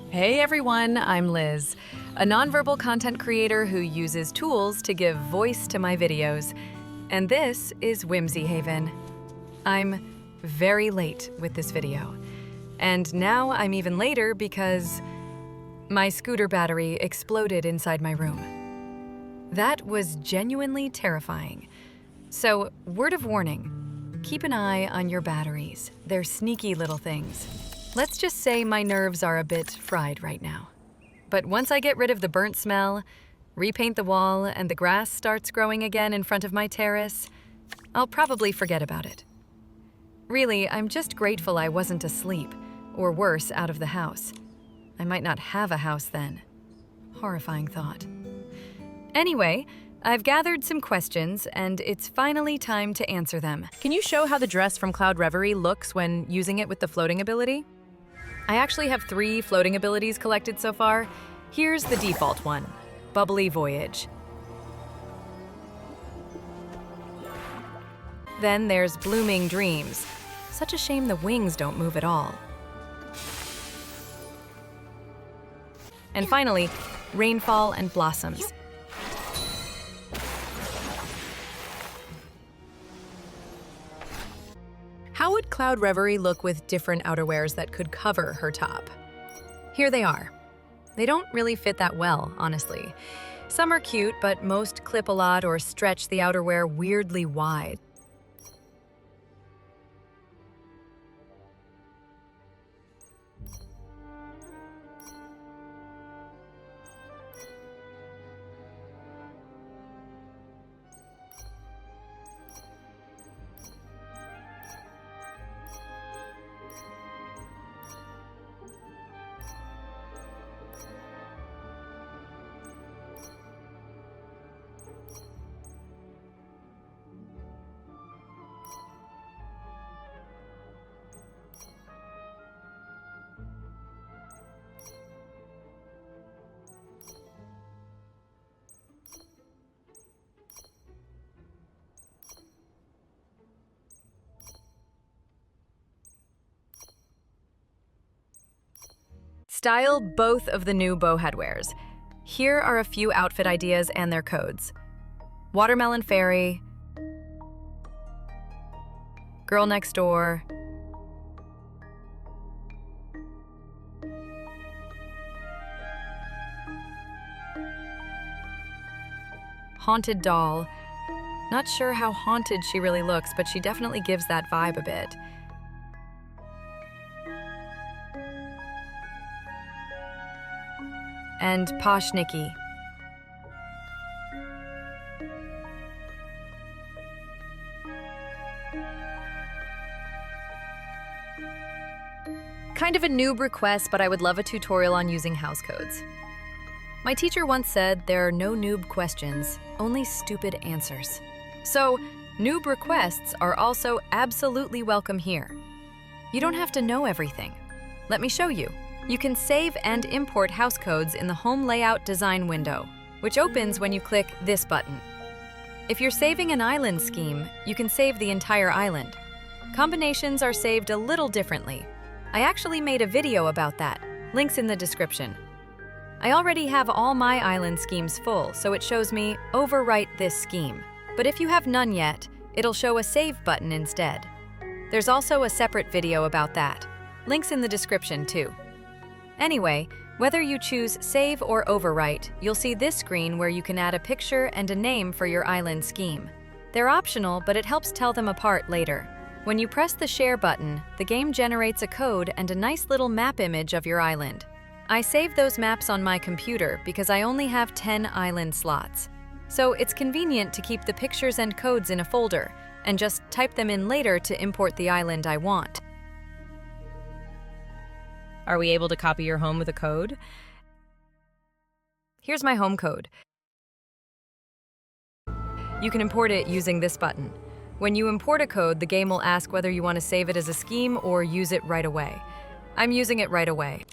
Hey everyone, I'm Liz, a nonverbal content creator who uses tools to give voice to my videos. And this is Whimsy Haven. I'm very late with this video. And now I'm even later because my scooter battery exploded inside my room. That was genuinely terrifying. So, word of warning, keep an eye on your batteries. They're sneaky little things. Let's just say my nerves are a bit fried right now. But once I get rid of the burnt smell, repaint the wall, and the grass starts growing again in front of my terrace, I'll probably forget about it. Really, I'm just grateful I wasn't asleep, or worse, out of the house. I might not have a house then. Horrifying thought. Anyway, I've gathered some questions, and it's finally time to answer them. Can you show how the dress from Cloud Reverie looks when using it with the floating ability? I actually have 3 floating abilities collected so far. Here's the default one, Bubbly Voyage. Then there's Blooming Dreams. Such a shame the wings don't move at all. And finally, Rainfall and Blossoms. How would Cloud Reverie look with different outerwears that could cover her top? Here they are. They don't really fit that well, honestly. Some are cute, but most clip a lot or stretch the outerwear weirdly wide. Style both of the new bow headwears. Here are a few outfit ideas and their codes. Watermelon Fairy, Girl Next Door, Haunted Doll. Not sure how haunted she really looks, but she definitely gives that vibe a bit. And Posh Nikki. Kind of a noob request, but I would love a tutorial on using house codes. My teacher once said there are no noob questions, only stupid answers. So, noob requests are also absolutely welcome here. You don't have to know everything. Let me show you. You can save and import house codes in the Home Layout Design window, which opens when you click this button. If you're saving an island scheme, you can save the entire island. Combinations are saved a little differently. I actually made a video about that, links in the description. I already have all my island schemes full, so it shows me overwrite this scheme. But if you have none yet, it'll show a save button instead. There's also a separate video about that, links in the description too. Anyway, whether you choose Save or Overwrite, you'll see this screen where you can add a picture and a name for your island scheme. They're optional, but it helps tell them apart later. When you press the Share button, the game generates a code and a nice little map image of your island. I save those maps on my computer because I only have 10 island slots. So it's convenient to keep the pictures and codes in a folder and just type them in later to import the island I want. Are we able to copy your home with a code? Here's my home code. You can import it using this button. When you import a code, the game will ask whether you want to save it as a scheme or use it right away. I'm using it right away.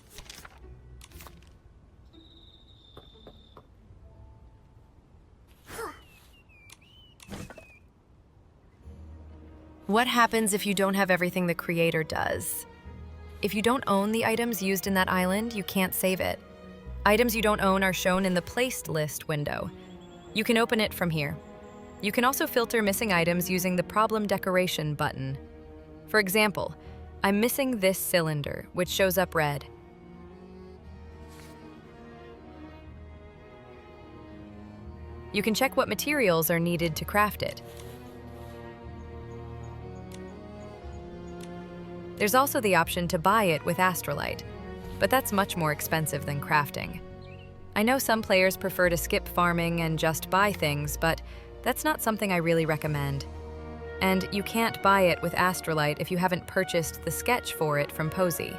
What happens if you don't have everything the creator does? if you don't own the items used in that island, you can't save it. Items you don't own are shown in the placed list window. You can open it from here. You can also filter missing items using the problem decoration button. For example, I'm missing this cylinder, which shows up red. You can check what materials are needed to craft it. There's also the option to buy it with Astrolite, but that's much more expensive than crafting. I know some players prefer to skip farming and just buy things, but that's not something I really recommend. And you can't buy it with Astrolite if you haven't purchased the sketch for it from Posy.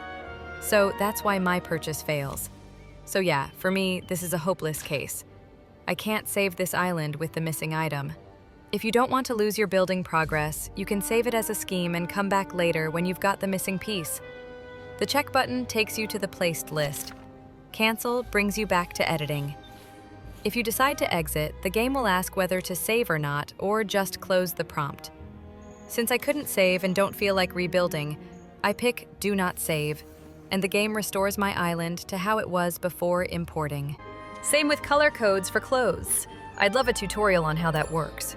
So that's why my purchase fails. So yeah, for me, this is a hopeless case. I can't save this island with the missing item. If you don't want to lose your building progress, you can save it as a scheme and come back later when you've got the missing piece. The check button takes you to the placed list. Cancel brings you back to editing. If you decide to exit, the game will ask whether to save or not, or just close the prompt. Since I couldn't save and don't feel like rebuilding, I pick Do Not Save, and the game restores my island to how it was before importing. Same with color codes for clothes. I'd love a tutorial on how that works.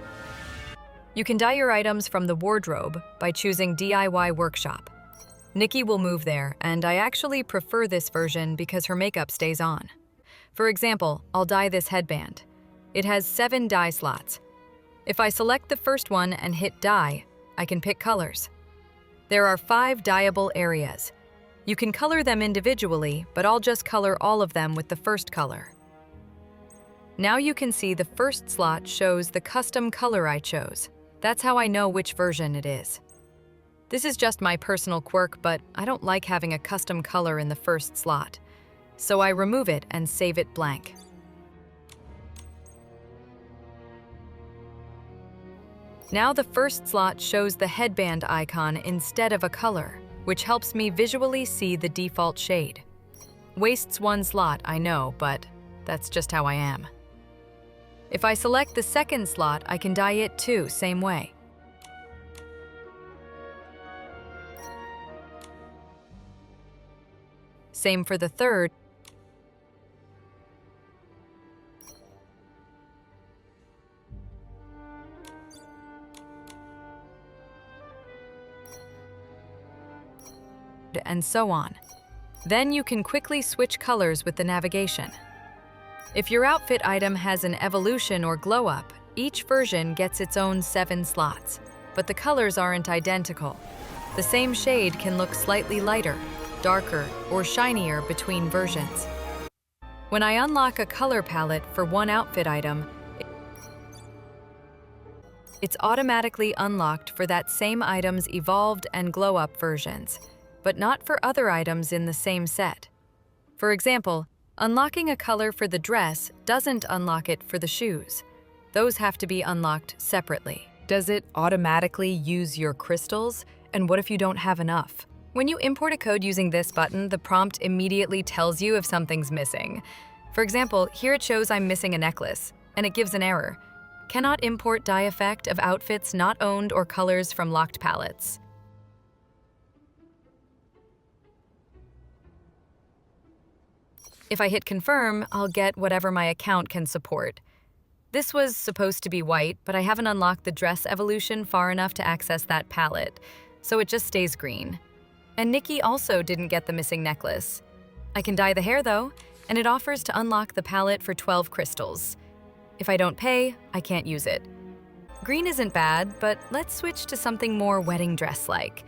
You can dye your items from the wardrobe by choosing DIY Workshop. Nikki will move there, and I actually prefer this version because her makeup stays on. For example, I'll dye this headband. It has 7 dye slots. If I select the first one and hit dye, I can pick colors. There are 5 dyeable areas. You can color them individually, but I'll just color all of them with the first color. Now you can see the first slot shows the custom color I chose. That's how I know which version it is. This is just my personal quirk, but I don't like having a custom color in the first slot. So I remove it and save it blank. Now the first slot shows the headband icon instead of a color, which helps me visually see the default shade. Wastes 1 slot, I know, but that's just how I am. If I select the second slot, I can dye it too, same way. Same for the third. And so on. Then you can quickly switch colors with the navigation. If your outfit item has an evolution or glow up, each version gets its own 7 slots, but the colors aren't identical. The same shade can look slightly lighter, darker, or shinier between versions. When I unlock a color palette for one outfit item, it's automatically unlocked for that same item's evolved and glow-up versions, but not for other items in the same set. For example, unlocking a color for the dress doesn't unlock it for the shoes. Those have to be unlocked separately. Does it automatically use your crystals? And what if you don't have enough? When you import a code using this button, the prompt immediately tells you if something's missing. For example, here it shows I'm missing a necklace, and it gives an error. Cannot import dye effect of outfits not owned or colors from locked palettes. If I hit confirm, I'll get whatever my account can support. This was supposed to be white, but I haven't unlocked the dress evolution far enough to access that palette, so it just stays green. And Nikki also didn't get the missing necklace. I can dye the hair though, and it offers to unlock the palette for 12 crystals. If I don't pay, I can't use it. Green isn't bad, but let's switch to something more wedding dress-like.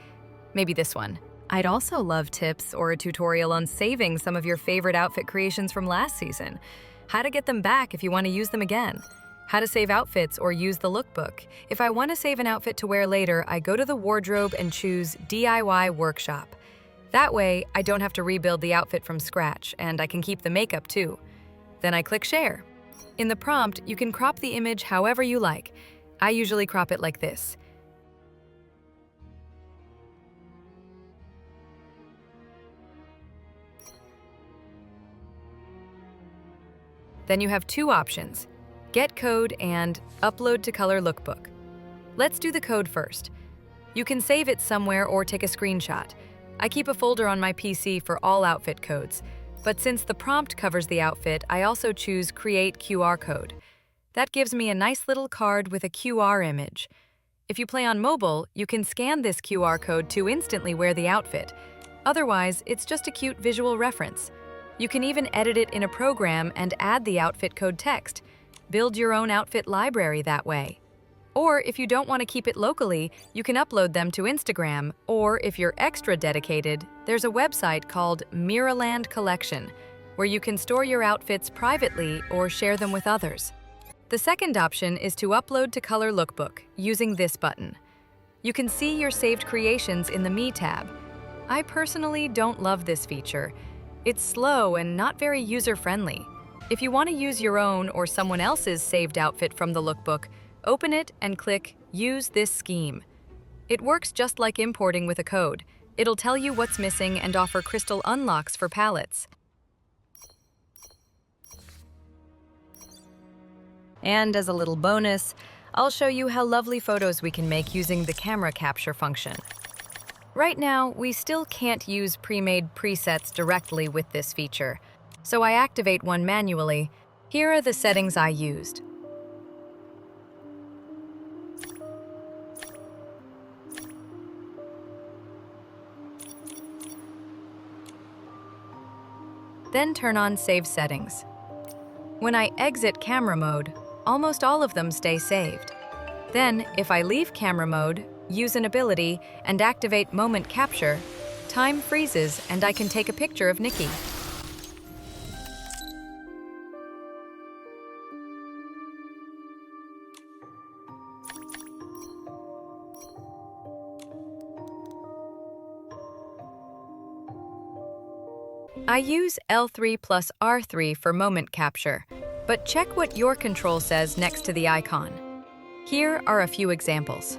Maybe this one. I'd also love tips or a tutorial on saving some of your favorite outfit creations from last season. How to get them back if you want to use them again. How to save outfits or use the lookbook. If I want to save an outfit to wear later, I go to the wardrobe and choose DIY Workshop. That way, I don't have to rebuild the outfit from scratch, and I can keep the makeup too. Then I click Share. In the prompt, you can crop the image however you like. I usually crop it like this. Then you have 2 options, Get Code and Upload to Color Lookbook. Let's do the code first. You can save it somewhere or take a screenshot. I keep a folder on my PC for all outfit codes, but since the prompt covers the outfit, I also choose Create QR Code. That gives me a nice little card with a QR image. If you play on mobile, you can scan this QR code to instantly wear the outfit. Otherwise, it's just a cute visual reference. You can even edit it in a program and add the outfit code text. Build your own outfit library that way. Or if you don't want to keep it locally, you can upload them to Instagram, or if you're extra dedicated, there's a website called Miraland Collection, where you can store your outfits privately or share them with others. The second option is to upload to Color Lookbook using this button. You can see your saved creations in the Me tab. I personally don't love this feature. It's slow and not very user-friendly. If you want to use your own or someone else's saved outfit from the lookbook, open it and click Use this scheme. It works just like importing with a code. It'll tell you what's missing and offer crystal unlocks for palettes. And as a little bonus, I'll show you how lovely photos we can make using the camera capture function. Right now, we still can't use pre-made presets directly with this feature, so I activate one manually. Here are the settings I used. Then turn on Save Settings. When I exit camera mode, almost all of them stay saved. Then, if I leave camera mode, use an ability, and activate moment capture, time freezes and I can take a picture of Nikki. I use L3 plus R3 for moment capture, but check what your control says next to the icon. Here are a few examples.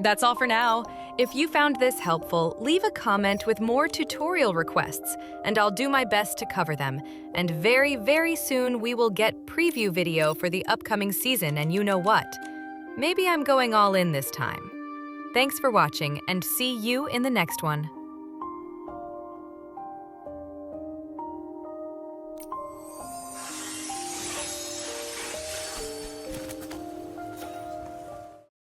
That's all for now. If you found this helpful, leave a comment with more tutorial requests, and I'll do my best to cover them. And very, very soon we will get preview video for the upcoming season, and you know what? Maybe I'm going all in this time. Thanks for watching, and see you in the next one.